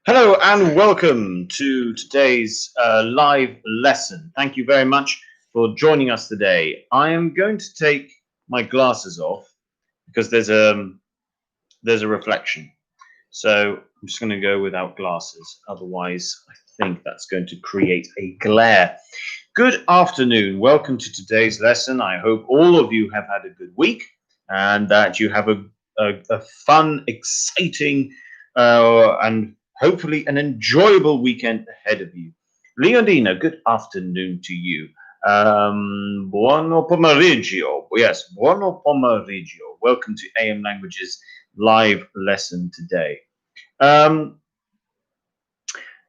Hello and welcome to today's live lesson. Thank you very much for joining us today. I am going to take my glasses off because there's a reflection. So I'm just going to go without glasses. Otherwise, I think that's going to create a glare. Good afternoon. Welcome to today's lesson. I hope all of you have had a good week and that you have a fun, exciting, and hopefully an enjoyable weekend ahead of you. Leonina, good afternoon to you. Buono pomeriggio. Yes, buono pomeriggio. Welcome to AM Languages live lesson today. Um,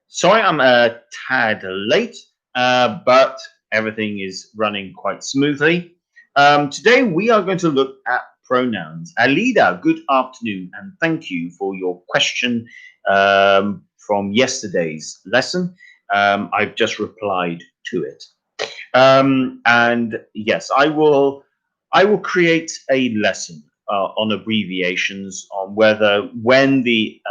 Sorry, I'm a tad late, but everything is running quite smoothly. Today, we are going to look at pronouns. Alida, good afternoon, and thank you for your question from yesterday's lesson. I've just replied to it. And yes, I will create a lesson on abbreviations on when the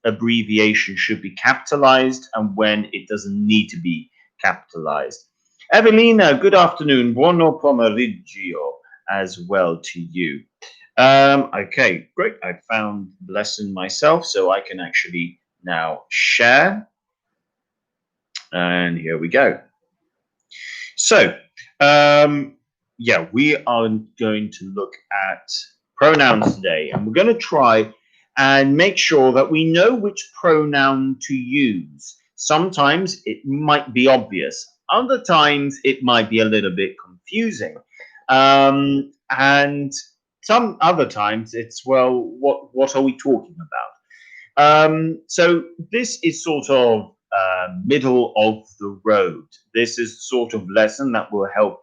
abbreviation should be capitalized and when it doesn't need to be capitalized. Evelina, good afternoon. Buono pomeriggio as well to you. Okay, great. I found the lesson myself, so I can actually now share. And here we go. So, yeah, we are going to look at pronouns today, and we're going to try and make sure that we know which pronoun to use. Sometimes it might be obvious, other times it might be a little bit confusing. And some other times it's, well, what are we talking about? So this is sort of middle of the road. This is sort of lesson that will help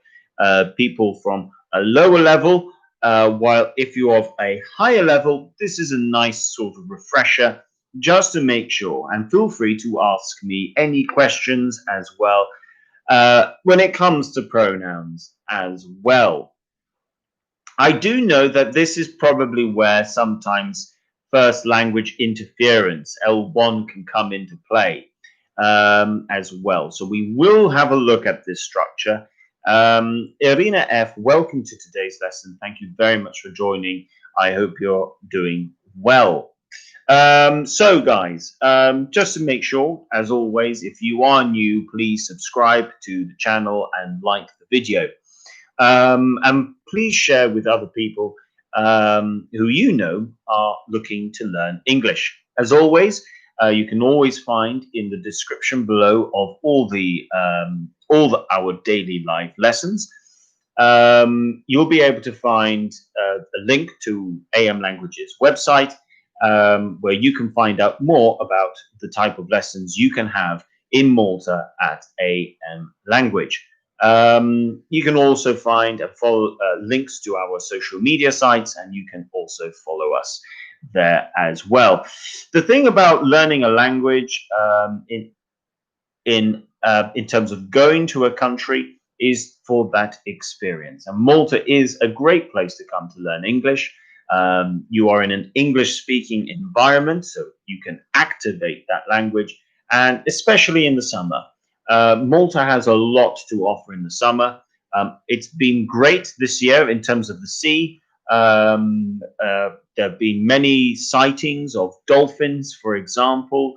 people from a lower level, while if you're of a higher level, this is a nice sort of refresher just to make sure. And feel free to ask me any questions as well when it comes to pronouns as well. I do know that this is probably where sometimes first language interference, L1, can come into play as well. So we will have a look at this structure. Irina F., welcome to today's lesson. Thank you very much for joining. I hope you're doing well. So guys, just to make sure, as always, if you are new, please subscribe to the channel and like the video. And please share with other people who you know are looking to learn English. As always, you can always find in the description below of our daily life lessons. You'll be able to find a link to AM Languages website where you can find out more about the type of lessons you can have in Malta at AM Language. You can also find and follow links to our social media sites, and you can also follow us there as well. The thing about learning a language in terms of going to a country is for that experience. And Malta is a great place to come to learn English. You are in an English-speaking environment, so you can activate that language, and especially in the summer. Malta has a lot to offer in the summer. It's been great this year in terms of the sea. There have been many sightings of dolphins, for example,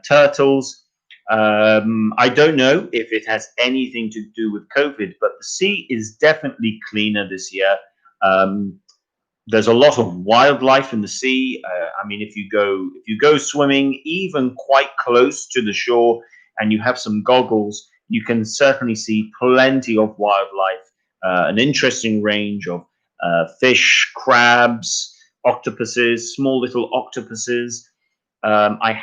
turtles. I don't know if it has anything to do with COVID, but the sea is definitely cleaner this year. There's a lot of wildlife in the sea. I mean, if you go swimming, even quite close to the shore, and you have some goggles, you can certainly see plenty of wildlife. An interesting range of fish, crabs, octopuses, small little octopuses. I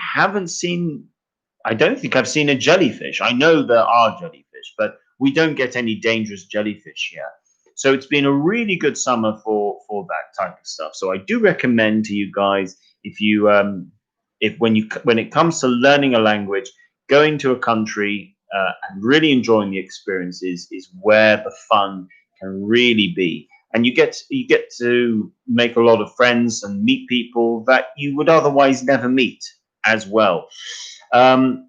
don't think I've seen a jellyfish. I know there are jellyfish, but we don't get any dangerous jellyfish here. So it's been a really good summer for that type of stuff. So I do recommend to you guys, if when it comes to learning a language, going to a country and really enjoying the experiences is where the fun can really be. and you get to make a lot of friends and meet people that you would otherwise never meet as well. Um,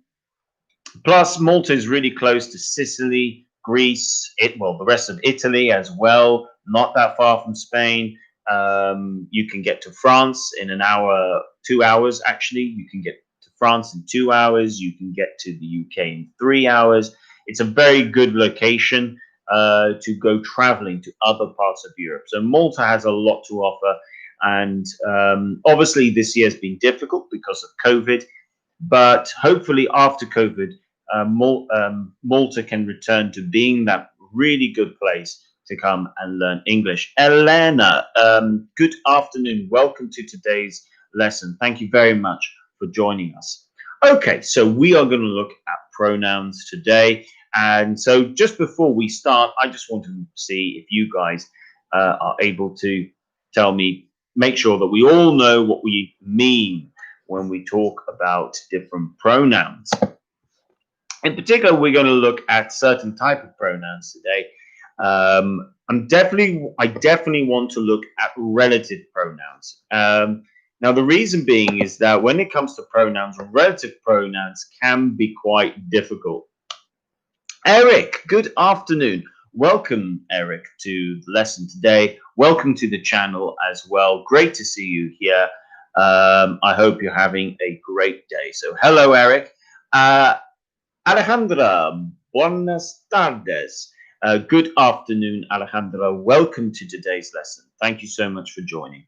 Plus, Malta is really close to Sicily, Greece, the rest of Italy as well. Not that far from Spain. You can get to France in an hour, 2 hours actually. You can get to France in 2 hours. You can get to the UK in 3 hours. It's a very good location to go traveling to other parts of Europe. So Malta has a lot to offer. And obviously, this year has been difficult because of COVID. But hopefully, after COVID, Malta can return to being that really good place to come and learn English. Elena, good afternoon. Welcome to today's lesson. Thank you very much for joining us. Okay, so we are going to look at pronouns today. And so just before we start, I just want to see if you guys are able to tell me, make sure that we all know what we mean when we talk about different pronouns. In particular, we're going to look at certain type of pronouns today. I definitely want to look at relative pronouns. Now, the reason being is that when it comes to pronouns, relative pronouns can be quite difficult. Eric, good afternoon. Welcome, Eric, to the lesson today. Welcome to the channel as well. Great to see you here. I hope you're having a great day. So, hello, Eric. Alejandra, buenas tardes. Good afternoon, Alejandra. Welcome to today's lesson. Thank you so much for joining.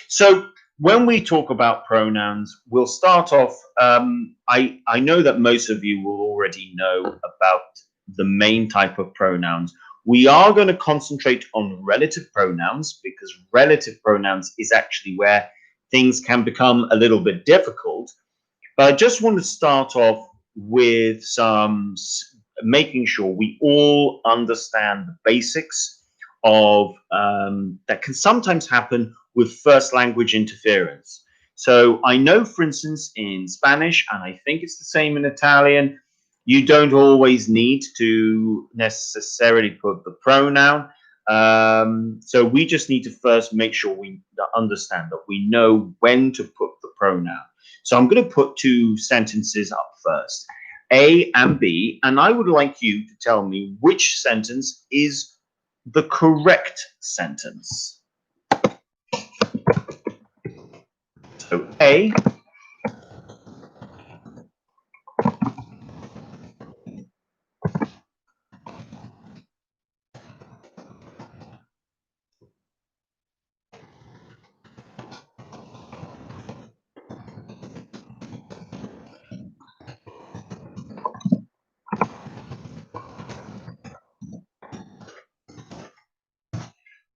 So, when we talk about pronouns, we'll start off. I know that most of you will already know about the main type of pronouns. We are going to concentrate on relative pronouns because relative pronouns is actually where things can become a little bit difficult. But I just want to start off with some making sure we all understand the basics of that can sometimes happen with first language interference. So I know, for instance, in Spanish, and I think it's the same in Italian, you don't always need to necessarily put the pronoun. So we just need to first make sure we understand that we know when to put the pronoun. So I'm going to put two sentences up first, A and B, and I would like you to tell me which sentence is the correct sentence. So A.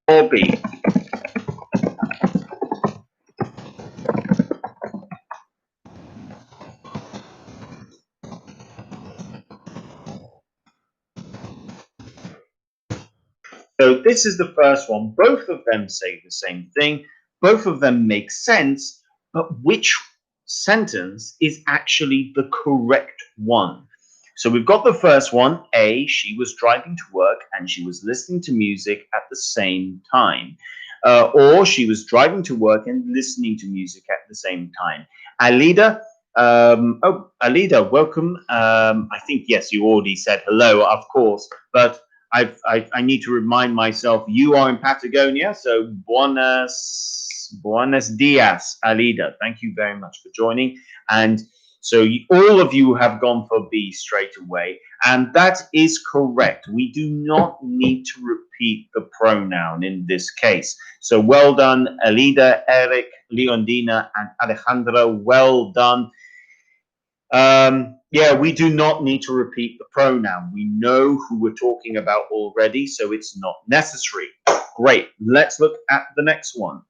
Or B. So this is the first one. Both of them say the same thing. Both of them make sense, but which sentence is actually the correct one? So we've got the first one, A, she was driving to work and she was listening to music at the same time. Or she was driving to work and listening to music at the same time. Alida, Alida, welcome. I think, yes, you already said hello, of course, but I need to remind myself you are in Patagonia, so buenos dias, Alida. Thank you very much for joining. And so all of you have gone for B straight away, and that is correct. We do not need to repeat the pronoun in this case. So well done, Alida, Eric, Leondina, and Alejandra. Well done. Yeah, we do not need to repeat the pronoun. We know who we're talking about already, so it's not necessary. Great. Let's look at the next one.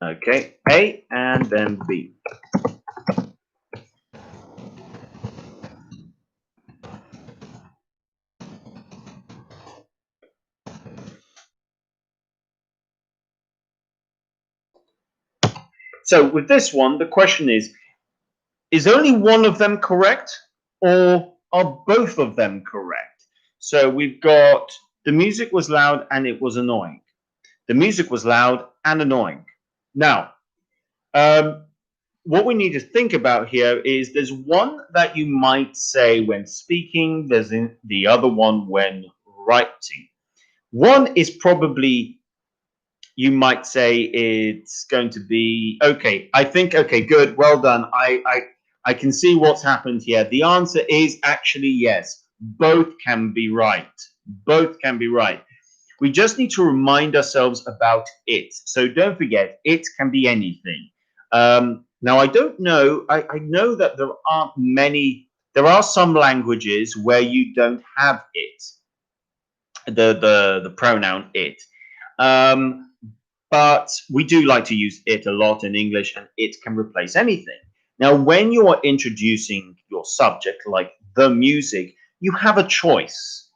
Okay, A and then B. So with this one, the question is only one of them correct or are both of them correct? So we've got the music was loud and it was annoying. The music was loud and annoying. Now, um, what we need to think about here is there's one that you might say when speaking, there's the other one when writing. One is probably you might say it's going to be okay. I think okay, good, well done. I can see what's happened here. The answer is actually yes. Both can be right. Both can be right. We just need to remind ourselves about it. So don't forget, it can be anything. Now I don't know. I know that there aren't many. There are some languages where you don't have it. The pronoun it. Um, but we do like to use it a lot in English, and it can replace anything. Now, when you are introducing your subject, like the music, you have a choice.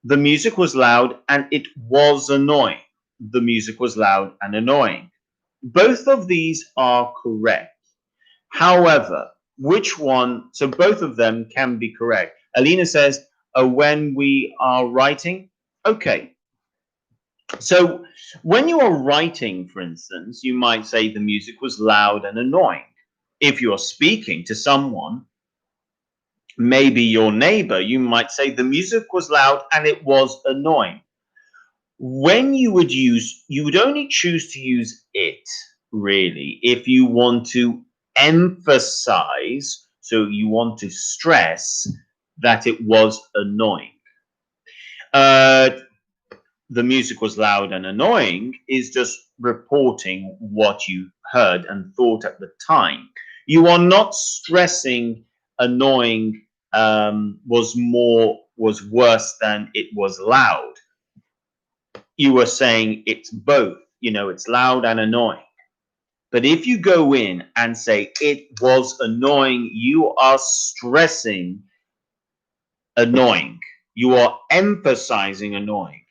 The music was loud and it was annoying. The music was loud and annoying. Both of these are correct. However, which one? So both of them can be correct. Alina says, when we are writing, okay, so when you are writing, for instance, you might say the music was loud and annoying. If you're speaking to someone, maybe your neighbor, you might say the music was loud and it was annoying. When you would only choose to use it really if you want to emphasize, so you want to stress that it was annoying. Uh, the music was loud and annoying is just reporting what you heard and thought at the time. You are not stressing annoying was worse than it was loud. You were saying it's both, it's loud and annoying. But if you go in and say it was annoying, you are stressing annoying. You are emphasizing annoying.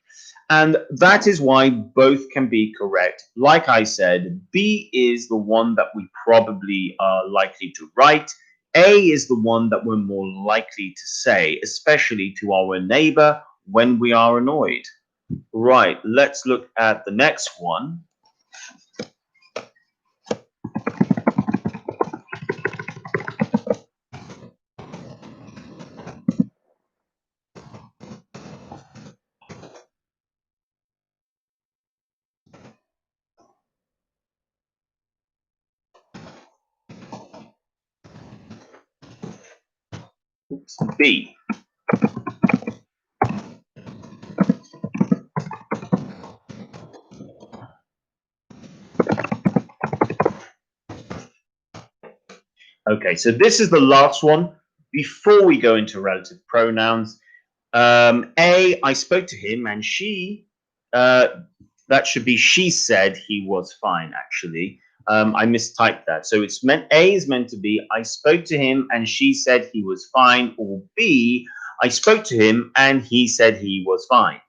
And that is why both can be correct. Like I said, B is the one that we probably are likely to write. A is the one that we're more likely to say, especially to our neighbor when we are annoyed. Right, let's look at the next one. B. Okay, so this is the last one before we go into relative pronouns. A, I spoke to him and she, that should be she said he was fine, actually. I mistyped that. So it's meant, A is meant to be, I spoke to him and she said he was fine, or B, I spoke to him and he said he was fine.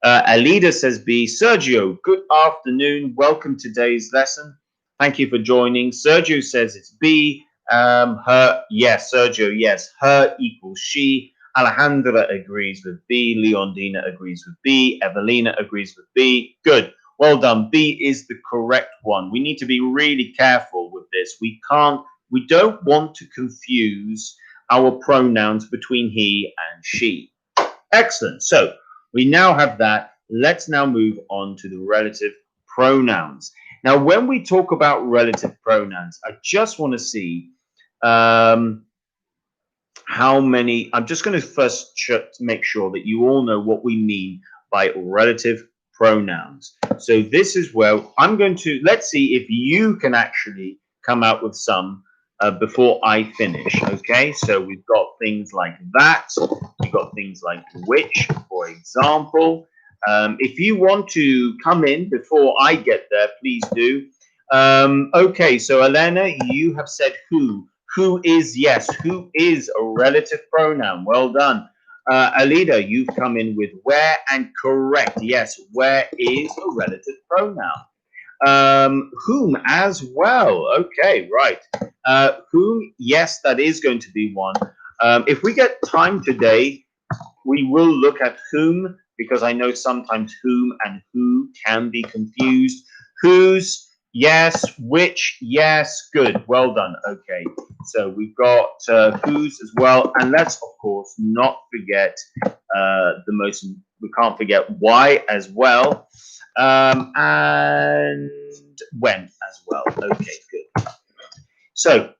Alida says B. Sergio, good afternoon. Welcome to today's lesson. Thank you for joining. Sergio says it's B. Her, yes, Sergio, yes. Her equals she. Alejandra agrees with B. Leondina agrees with B. Evelina agrees with B. Good. Well done. B is the correct one. We need to be really careful with this. We don't want to confuse our pronouns between he and she. Excellent. So we now have that. Let's now move on to the relative pronouns. Now, when we talk about relative pronouns, I just want to see how many. I'm just going to first make sure that you all know what we mean by relative pronouns. So this is where I'm going to, let's see if you can actually come out with some before I finish. Okay, so we've got things like that. We've got things like which, for example. If you want to come in before I get there, please do. Okay, so Elena, you have said who. Who is, yes, who is a relative pronoun? Well done. Alida, you've come in with where and correct. Yes, where is a relative pronoun. Whom as well. Okay, right. Whom, yes, that is going to be one. If we get time today, we will look at whom, because I know sometimes whom and who can be confused. Whose, yes. Which, yes. Good. Well done. Okay. So we've got whose as well. And let's, of course, not forget we can't forget why as well. And when as well. Okay, good. So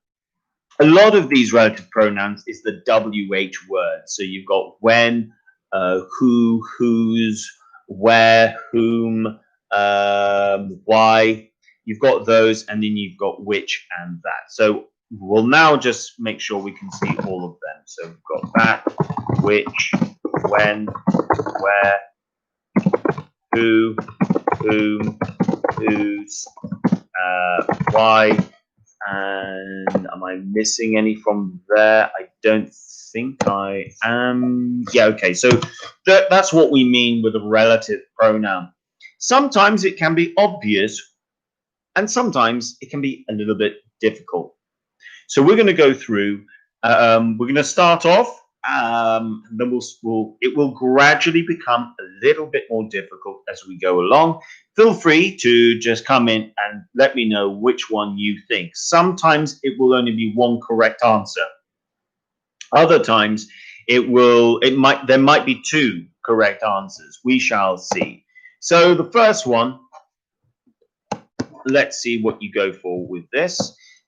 a lot of these relative pronouns is the WH word. So you've got when, who, whose, where, whom, why. You've got those, and then you've got which and that. So we'll now just make sure we can see all of them. So we've got that, which, when, where, who, whom, whose, why. And am I missing any from there? I don't think I am. Yeah, okay. So that's what we mean with a relative pronoun. Sometimes it can be obvious, and sometimes it can be a little bit difficult. So we're going to go through. We're going to start off. Then it will gradually become a little bit more difficult as we go along. Feel free to just come in and let me know which one you think. Sometimes it will only be one correct answer. Other times there might be two correct answers. We shall see. So the first one, let's see what you go for with this.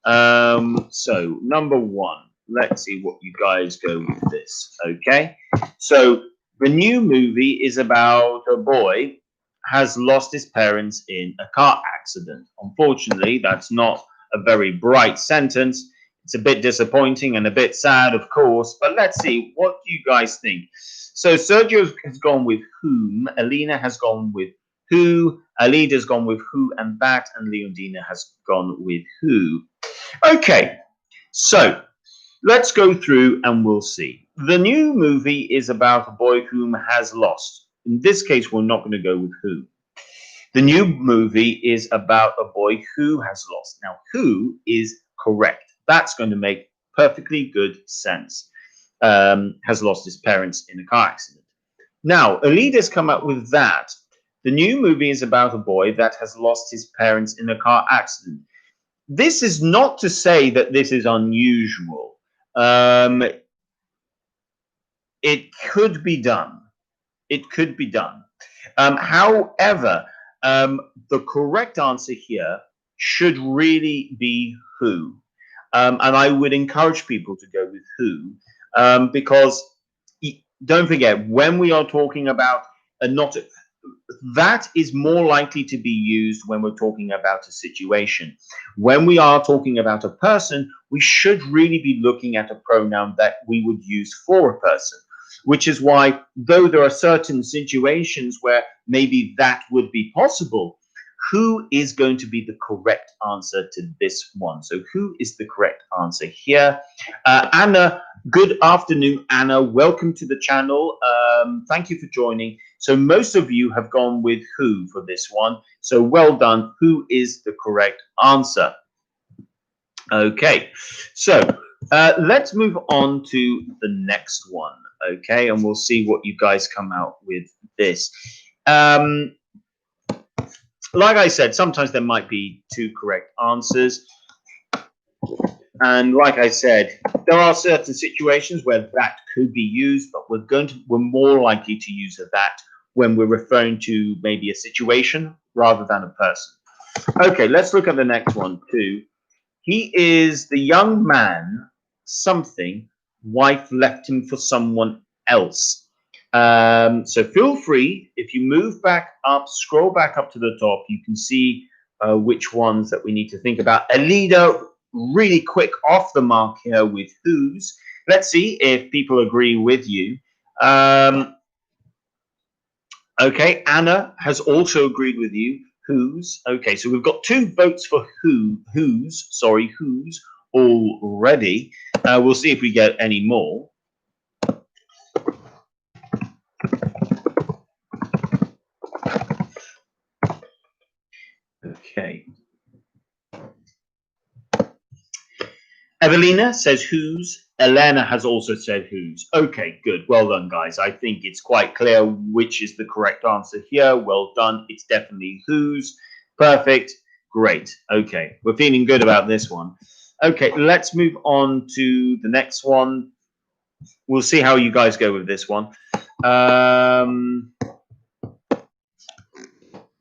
So number one, let's see what you guys go with this. Okay. So the new movie is about a boy has lost his parents in a car accident. Unfortunately, that's not a very bright sentence. It's a bit disappointing and a bit sad, of course, but let's see, what do you guys think? So Sergio has gone with whom, Alina has gone with who, Alida's gone with who and that, and Leondina has gone with who. Okay, so let's go through and we'll see. The new movie is about a boy whom has lost. In this case, we're not going to go with who. The new movie is about a boy who has lost. Now, who is correct. That's going to make perfectly good sense. Has lost his parents in a car accident. Now, Alida's come up with that. The new movie is about a boy that has lost his parents in a car accident. This is not to say that this is unusual. It could be done. It could be done. However, the correct answer here should really be who. And I would encourage people to go with who, because don't forget, when we are talking about that is more likely to be used when we're talking about a situation. When we are talking about a person, we should really be looking at a pronoun that we would use for a person, which is why, though there are certain situations where maybe that would be possible, who is going to be the correct answer to this one? So who is the correct answer here? Anna, good afternoon, Anna. Welcome to the channel. Thank you for joining. So most of you have gone with who for this one. So well done. Who is the correct answer? Okay, so let's move on to the next one. Okay, and we'll see what you guys come out with this. Like I said, sometimes there might be two correct answers. And like I said, there are certain situations where that could be used, but we're more likely to use that when we're referring to maybe a situation rather than a person. Okay, let's look at the next one too. He is the young man, something, wife left him for someone else. So feel free, if you move back up, scroll back up to the top, you can see which ones that we need to think about. Alida, really quick off the mark here with whose. Let's see if people agree with you. Okay, Anna has also agreed with you. Whose. Okay, so we've got 2 votes for whose already. We'll see if we get any more. Okay. Evelina says whose. Elena has also said whose. Okay, good. Well done, guys. I think it's quite clear which is the correct answer here. Well done. It's definitely whose. Perfect. Great. Okay, we're feeling good about this one. Okay, let's move on to the next one. We'll see how you guys go with this one.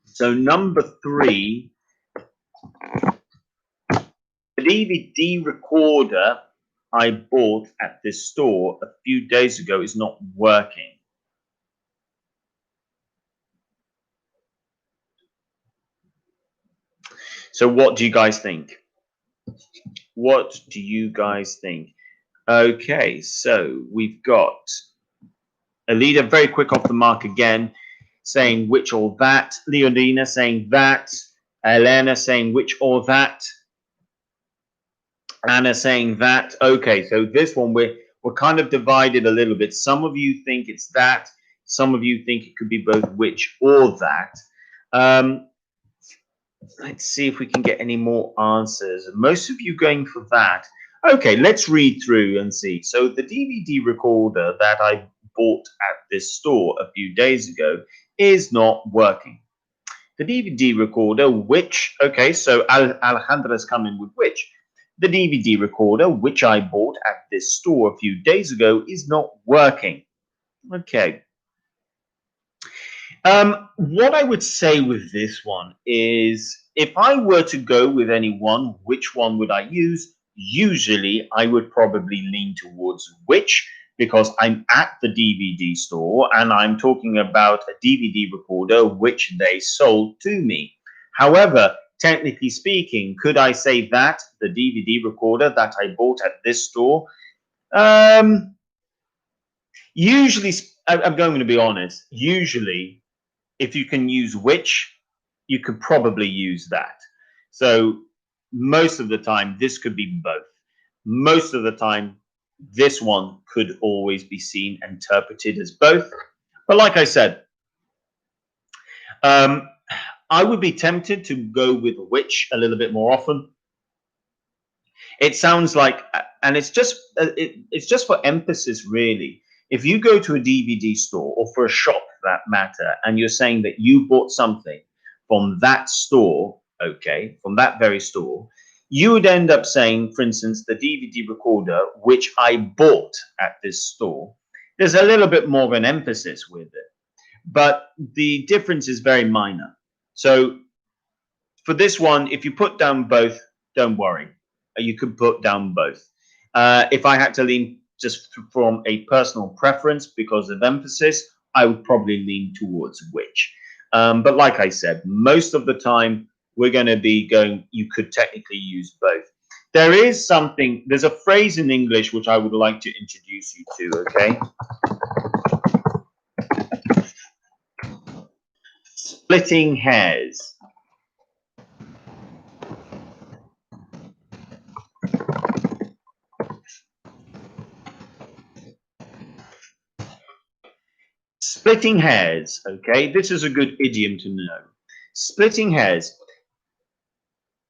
So number 3, the DVD recorder I bought at this store a few days ago is not working. So what do you guys think? What do you guys think? Okay, so we've got Alida very quick off the mark again, saying which or that. Leonina saying that. Elena saying which or that. Anna saying that. Okay, so this one we're kind of divided a little bit. Some of you think it's that. Some of you think it could be both which or that. Let's see if we can get any more answers. Most of you going for that. Okay, let's read through and see. So the DVD recorder that I bought at this store a few days ago is not working. The DVD recorder, which, okay, so Alejandra's come in with which. The DVD recorder, which I bought at this store a few days ago, is not working. Okay. What I would say with this one is if I were to go with any one, which one would I use? Usually, I would probably lean towards which because I'm at the DVD store and I'm talking about a DVD recorder which they sold to me. However, technically speaking, could I say that the DVD recorder that I bought at this store? Usually, I'm going to be honest, usually if you can use which, you could probably use that. So most of the time, this could be both. Most of the time, this one could always be seen and interpreted as both. But like I said, I would be tempted to go with which a little bit more often. It sounds like, and it's just for emphasis, really. If you go to a DVD store or for a shop for that matter, and you're saying that you bought something from that store, okay, from that very store, you would end up saying, for instance, the DVD recorder, which I bought at this store. There's a little bit more of an emphasis with it, but the difference is very minor. So for this one, if you put down both, don't worry. You could put down both. If I had to lean just from a personal preference because of emphasis, I would probably lean towards which. But like I said, most of the time we're going to be going, you could technically use both. There's a phrase in English which I would like to introduce you to, okay? Splitting hairs. Splitting hairs, okay? This is a good idiom to know. Splitting hairs.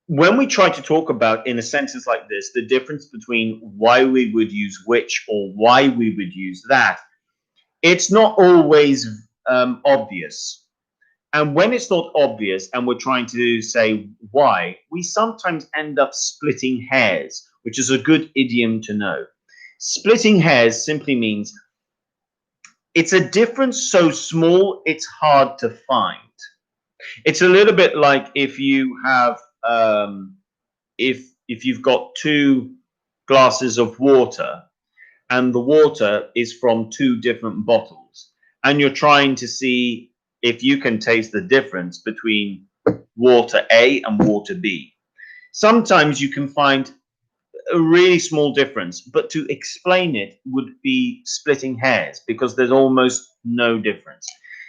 When we try to talk about, in a sentence like this, the difference between why we would use which or why we would use that, it's not always obvious. And when it's not obvious and we're trying to say why, we sometimes end up splitting hairs, which is a good idiom to know. Splitting hairs simply means it's a difference so small it's hard to find. It's a little bit like if you have if you've got 2 glasses of water and the water is from 2 different bottles and you're trying to see if you can taste the difference between water A and water B. Sometimes you can find a really small difference, but to explain it would be splitting hairs because there's almost no difference.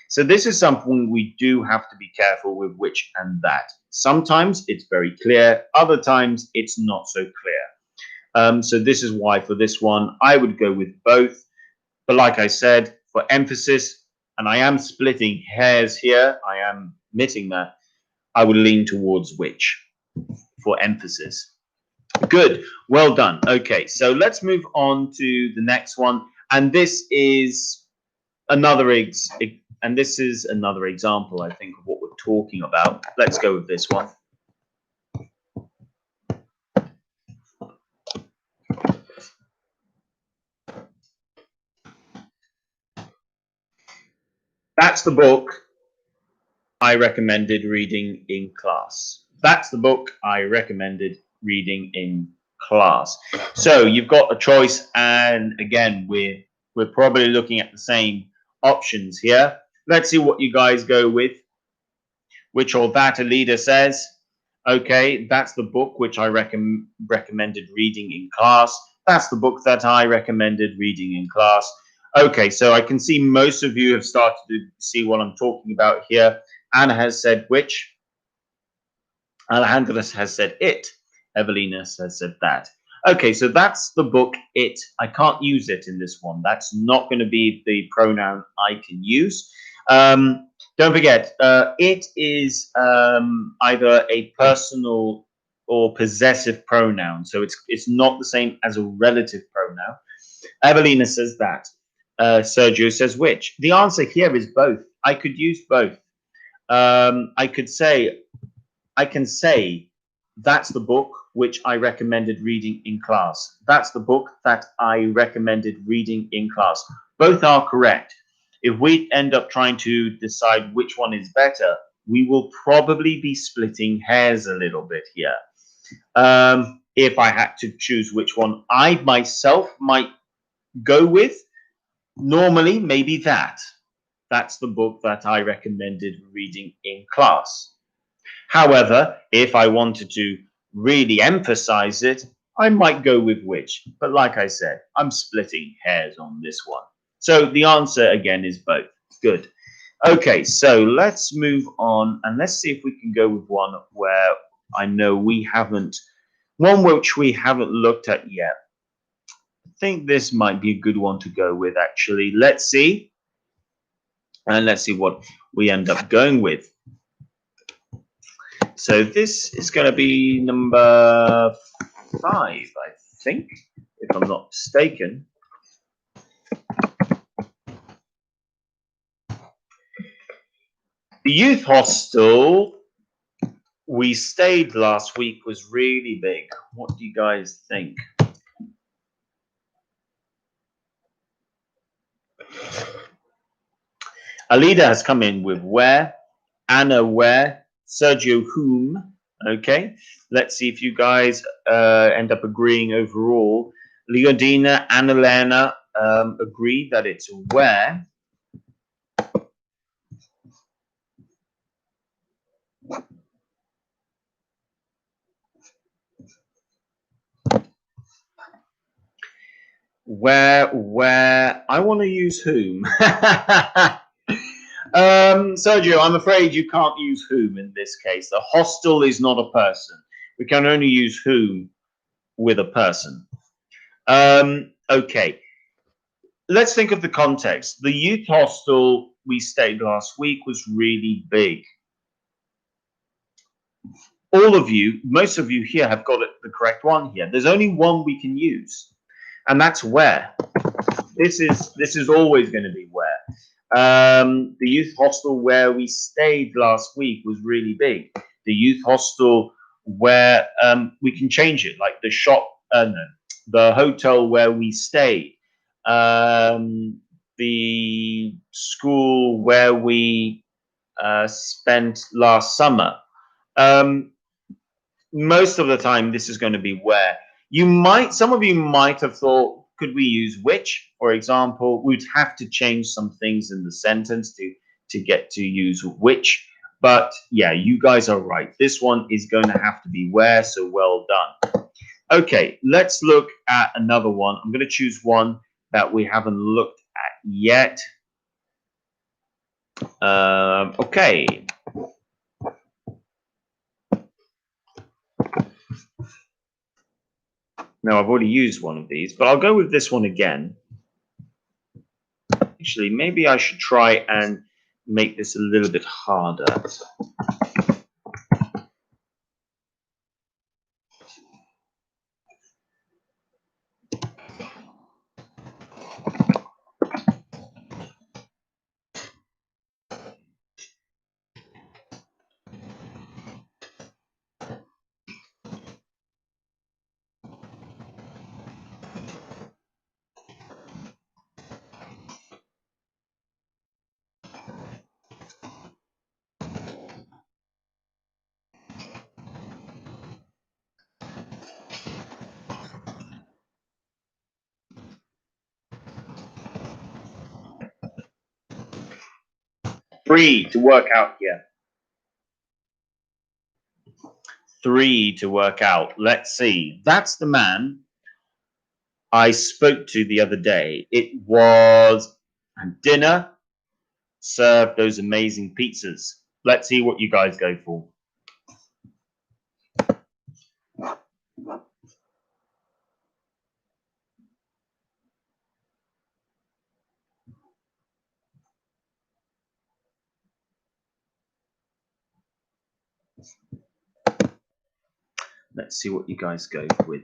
So this is something we do have to be careful with which and that. Sometimes it's very clear, other times it's not so clear. So this is why for this one, I would go with both. But like I said, for emphasis, and I am splitting hairs here, I am admitting that, I would lean towards which for emphasis. Good. Well done. Okay, so let's move on to the next one. And this is another example, I think, of what we're talking about. Let's go with this one. That's the book I recommended reading in class. That's the book I recommended reading in class. So you've got a choice, and again, we're probably looking at the same options here. Let's see what you guys go with. Which or that a leader says, okay, that's the book which I recommended reading in class. That's the book that I recommended reading in class. Okay, so I can see most of you have started to see what I'm talking about here. Anna has said which. Alejandra has said it. Evelina has said that. Okay, so that's the book it. I can't use it in this one. That's not going to be the pronoun I can use. Don't forget, it is either a personal or possessive pronoun, so it's not the same as a relative pronoun. Evelina says that. Sergio says which. The answer here is both. I could use both. I can say that's the book which I recommended reading in class. That's the book that I recommended reading in class. Both are correct. If we end up trying to decide which one is better, we will probably be splitting hairs a little bit here. If I had to choose which one I myself might go with, normally maybe that. That's the book that I recommended reading in class. However, if I wanted to really emphasize it, I might go with which. But like I said, I'm splitting hairs on this one. So the answer again is both. Good. Okay, so let's move on and let's see if we can go with one where I know one which we haven't looked at yet. I think this might be a good one to go with actually. Let's see. And let's see what we end up going with. So this is going to be number 5, I think, if I'm not mistaken. The youth hostel we stayed last week was really big. What do you guys think? Alida has come in with where, Anna where, Sergio whom. Okay, let's see if you guys end up agreeing overall. Leodina and Elena agree that it's where. Where I want to use whom. Sergio, I'm afraid you can't use whom in this case. The hostel is not a person. We can only use whom with a person. Okay, let's think of the context. The youth hostel we stayed last week was really big. All of you, most of you here have got it the correct one here. There's only one we can use, and that's where. This is always going to be where. The youth hostel where we stayed last week was really big. The youth hostel where we can change it, like the hotel where we stayed, the school where we spent last summer. Most of the time, this is going to be where. Some of you might have thought, could we use which? For example, we'd have to change some things in the sentence to get to use which. But yeah, you guys are right. This one is going to have to be where, so well done. Okay, let's look at another one. I'm going to choose one that we haven't looked at yet. Okay. Now, I've already used one of these, but I'll go with this one again. Actually, maybe I should try and make this a little bit harder. 3 to work out here. 3 to work out. Let's see. That's the man I spoke to the other day. It was dinner, served those amazing pizzas. Let's see what you guys go for. Let's see what you guys go with.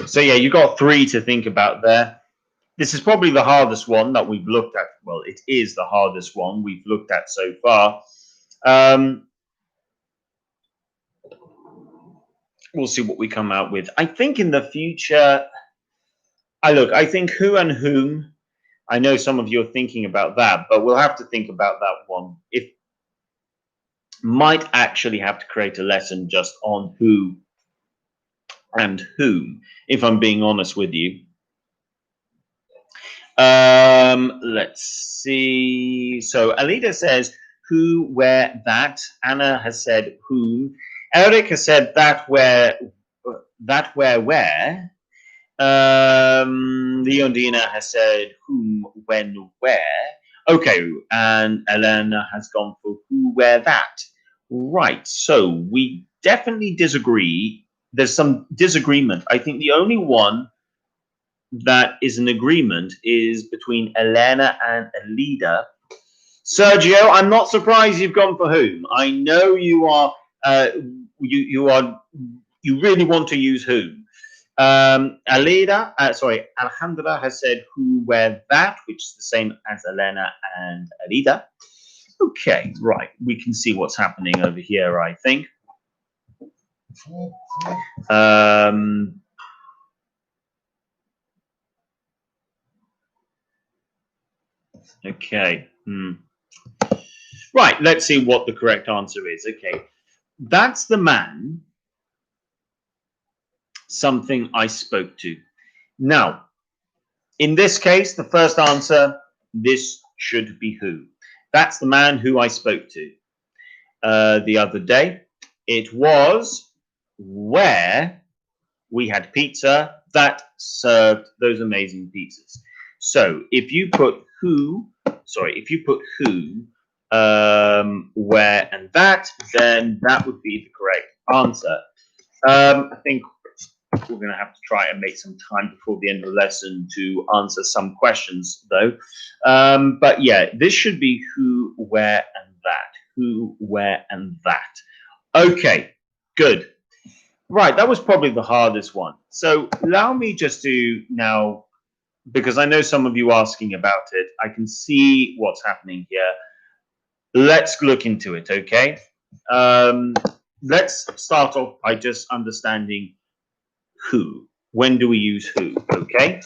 So yeah, you got 3 to think about there. This is probably the hardest one that we've looked at. Well, it is the hardest one we've looked at so far. We'll see what we come out with. I think in the future, I think who and whom, I know some of you are thinking about that, but we'll have to think about that one. It might actually have to create a lesson just on who and whom, if I'm being honest with you. Let's see. So Alida says who, where, that. Anna has said whom. Eric has said that, where, where. Leondina has said whom, when, where. Okay, and Elena has gone for who, where, that. Right, so we definitely disagree. There's some disagreement. I think the only one that is an agreement is between Elena and Alida. Sergio, I'm not surprised you've gone for whom. I know you are. You really want to use whom. Alejandra has said who, where, that, which is the same as Elena and Alida. Okay, right. We can see what's happening over here, I think. Okay. Right, let's see what the correct answer is. Okay. That's the man, something I spoke to. Now, in this case, the first answer, this should be who. That's the man who I spoke to the other day. It was where we had pizza that served those amazing pizzas. So if you put who, where, and that, then that would be the correct answer. I think we're going to have to try and make some time before the end of the lesson to answer some questions, though. But yeah, this should be who, where, and that. Who, where, and that. Okay, good. Right, that was probably the hardest one. So allow me just to now, because I know some of you asking about it, I can see what's happening here. Let's look into it, okay? Let's start off by just understanding who. When do we use who, okay?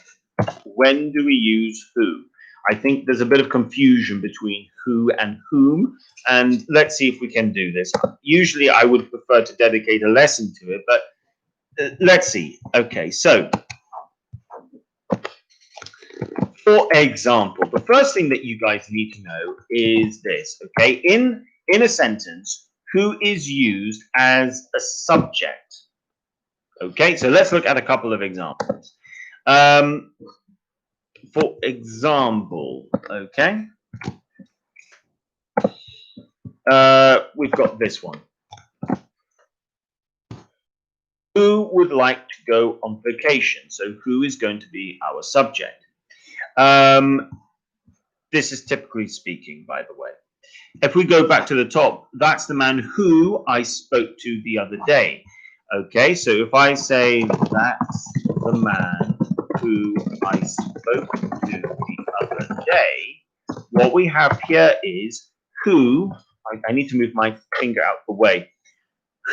When do we use who? I think there's a bit of confusion between who and whom, and let's see if we can do this. Usually I would prefer to dedicate a lesson to it, but let's see. Okay, so for example, the first thing that you guys need to know is this, okay? In a sentence, who is used as a subject? Okay, so let's look at a couple of examples. For example, okay, we've got this one. Who would like to go on vacation? So who is going to be our subject? This is typically speaking, by the way. If we go back to the top, that's the man who I spoke to the other day. Okay, so if I say that's the man who I spoke to the other day, what we have here is who, I need to move my finger out the way,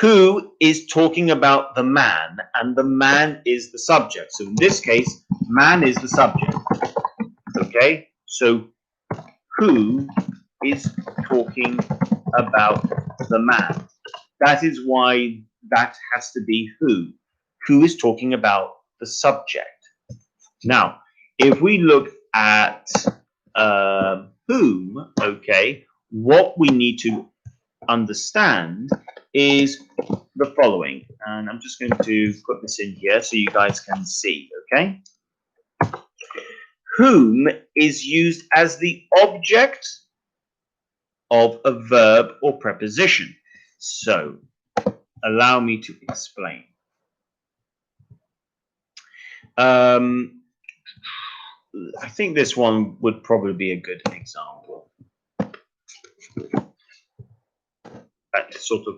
who is talking about the man, and the man is the subject. So in this case, man is the subject. Okay, so who is talking about the man. That is why that has to be who. Who is talking about the subject. Now, if we look at whom, okay, what we need to understand is the following. And I'm just going to put this in here so you guys can see, okay? Whom is used as the object of a verb or preposition. So, allow me to explain. I think this one would probably be a good example. That sort of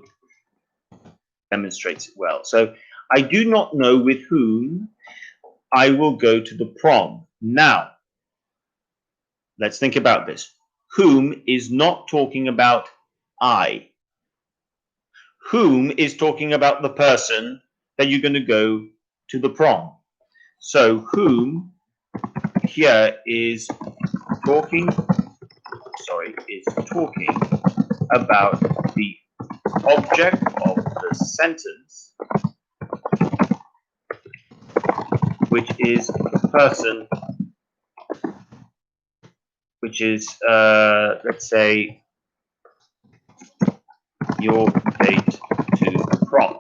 demonstrates it well. So, I do not know with whom I will go to the prom. Now, let's think about this. Whom is not talking about I. Whom is talking about the person that you're going to go to the prom. So, whom here is talking about the object of the sentence, which is the person, which is, let's say, your date to prom.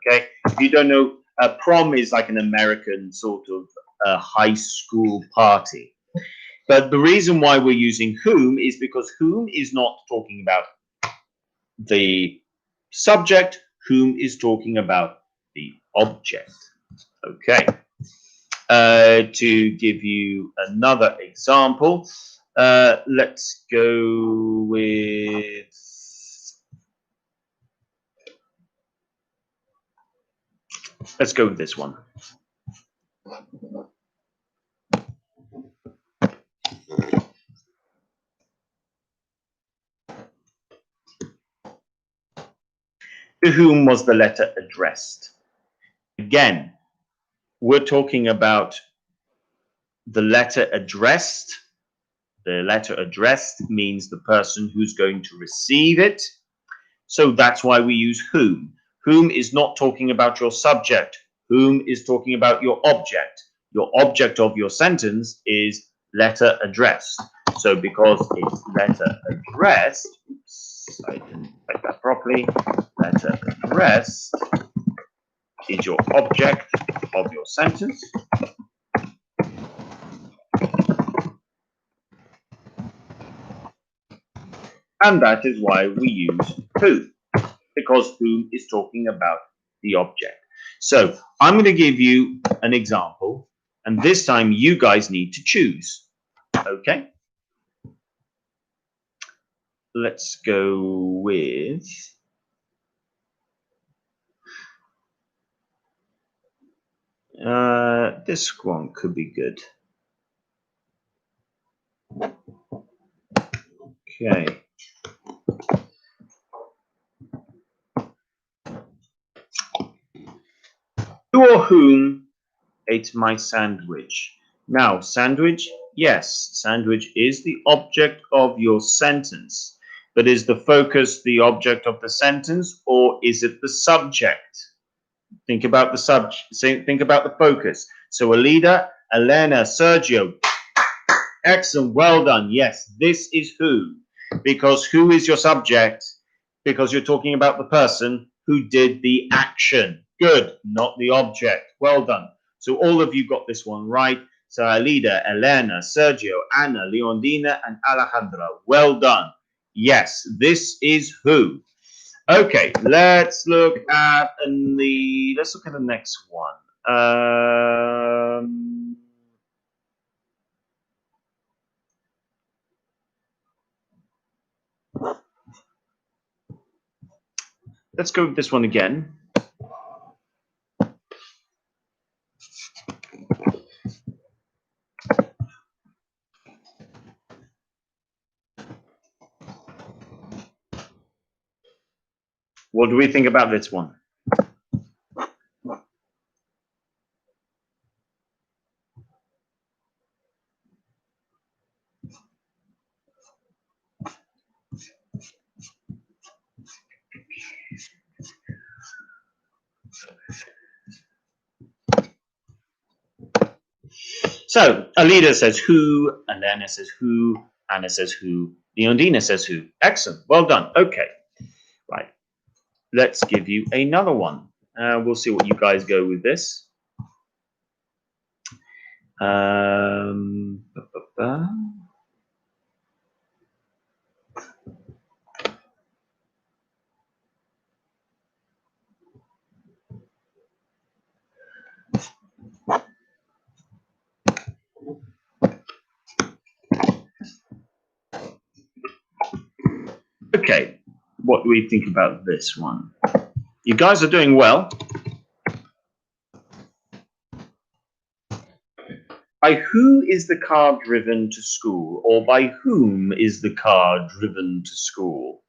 Okay, if you don't know, prom is like an American sort of high school party. But the reason why we're using whom is because whom is not talking about the subject, whom is talking about the object. Okay. To give you another example, let's go with this one. To whom was the letter addressed? Again, we're talking about the letter addressed. The letter addressed means the person who's going to receive it. So that's why we use whom. Whom is not talking about your subject. Whom is talking about your object. Your object of your sentence is letter addressed. So because it's letter addressed, oops, I didn't write that properly. Letter addressed is your object of your sentence. And that is why we use whom, because whom is talking about the object. So I'm going to give you an example, and this time you guys need to choose. Okay? Let's go with this one could be good. Okay. Who or whom ate my sandwich? Now, sandwich, yes, sandwich is the object of your sentence. But is the focus the object of the sentence, or is it the subject? Think about the subject. Think about the focus. So, Alida, Elena, Sergio, excellent, well done. Yes, this is who, because who is your subject? Because you're talking about the person who did the action. Good, not the object. Well done. So all of you got this one right. So Alida, Elena, Sergio, Anna, Leondina, and Alejandra. Well done. Yes, this is who. Okay, let's look at the next one. Let's go with this one again. What do we think about this one? So Alida says who, Elena says who, Anna says who, Leondina says who. Excellent. Well done. Okay. Right. Let's give you another one. We'll see what you guys go with this. Ba, ba, ba. Okay, what do we think about this one? You guys are doing well. By who is the car driven to school? Or by whom is the car driven to school?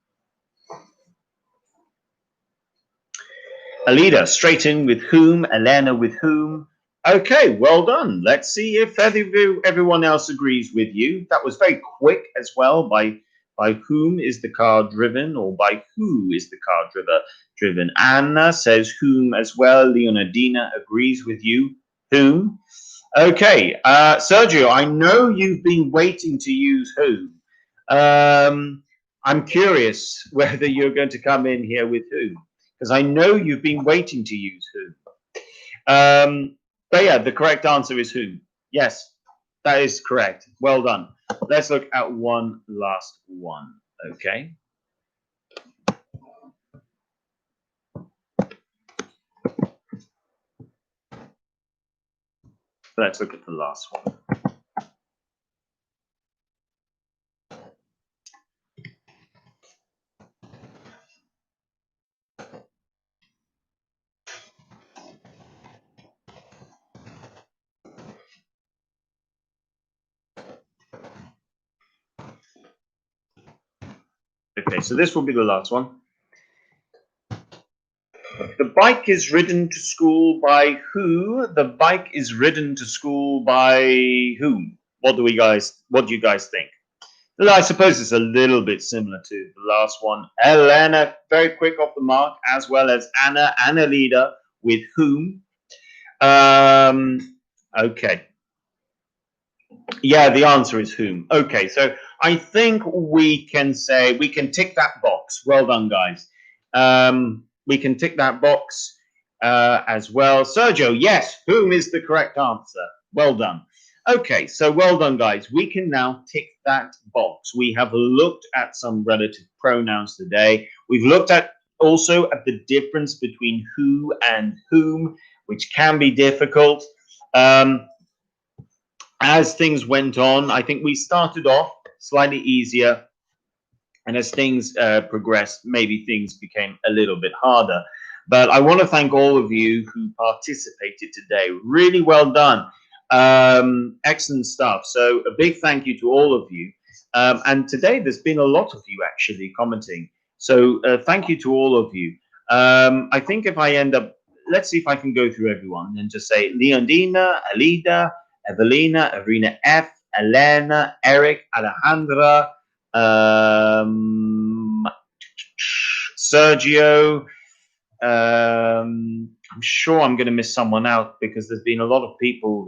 Alida, straight in with whom. Elena with whom. Okay, well done. Let's see if everyone else agrees with you. That was very quick as well. By whom is the car driven, or by who is the car driven? Anna says whom as well. Leonardina agrees with you. Whom? Okay, Sergio, I know you've been waiting to use whom. I'm curious whether you're going to come in here with whom, because I know you've been waiting to use whom. But yeah, the correct answer is whom. Yes, that is correct. Well done. Let's look at one last one. Okay. Let's look at the last one. Okay, so this will be the last one. The bike is ridden to school by who? The bike is ridden to school by whom? What do you guys think? Well, I suppose it's a little bit similar to the last one. Elena, very quick off the mark, as well as Anna and Alida with whom. Okay. Yeah, the answer is whom. Okay, so I think we can tick that box. Well done, guys. We can tick that box as well. Sergio, yes, whom is the correct answer. Well done. Okay, so well done, guys. We can now tick that box. We have looked at some relative pronouns today. We've looked at also at the difference between who and whom, which can be difficult. As things went on, I think we started off slightly easier, and as things progressed, maybe things became a little bit harder. But I want to thank all of you who participated today. Really well done. Excellent stuff. So a big thank you to all of you. And today there's been a lot of you actually commenting. So thank you to all of you. I think if I end up, let's see if I can go through everyone and just say Leondina, Alida, Evelina, Arena F, Elena, Eric, Alejandra, Sergio. I'm sure I'm going to miss someone out because there's been a lot of people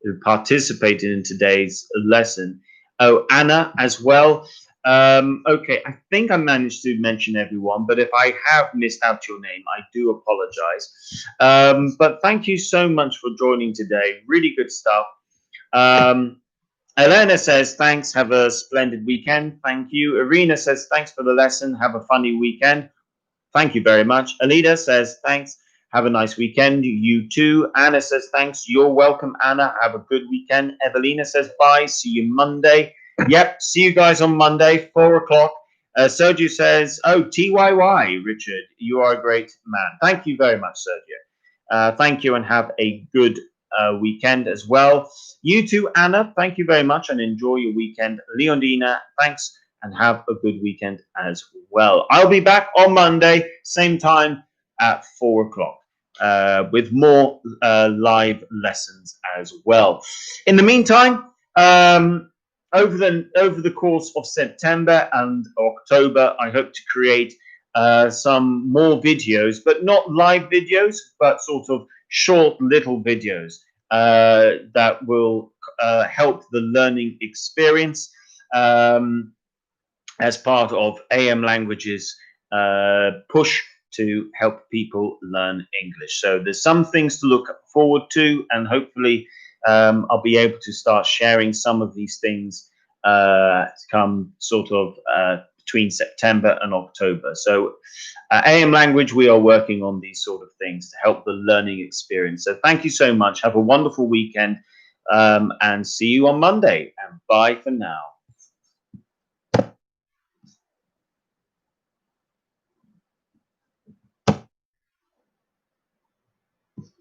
who participated in today's lesson. Oh, Anna as well. Okay, I think I managed to mention everyone, but if I have missed out your name, I do apologize. But thank you so much for joining today. Really good stuff. Elena says, thanks, have a splendid weekend. Thank you. Irina says, thanks for the lesson. Have a funny weekend. Thank you very much. Alida says, thanks. Have a nice weekend. You too. Anna says, thanks. You're welcome, Anna. Have a good weekend. Evelina says, bye. See you Monday. Yep. See you guys on Monday, 4 o'clock. Sergio says, oh, TYY, Richard. You are a great man. Thank you very much, Sergio. Thank you and have a good weekend as well. You too, Anna. Thank you very much and enjoy your weekend. Leondina, thanks and have a good weekend as well. I'll be back on Monday, same time at 4 o'clock with more live lessons as well. In the meantime, over the course of September and October, I hope to create some more videos, but not live videos, but sort of short little videos that will help the learning experience as part of AM Language's push to help people learn English. So there's some things to look forward to, and hopefully I'll be able to start sharing some of these things come sort of between September and October. So AM Language, we are working on these sort of things to help the learning experience. So thank you so much. Have a wonderful weekend, and see you on Monday. And bye for now.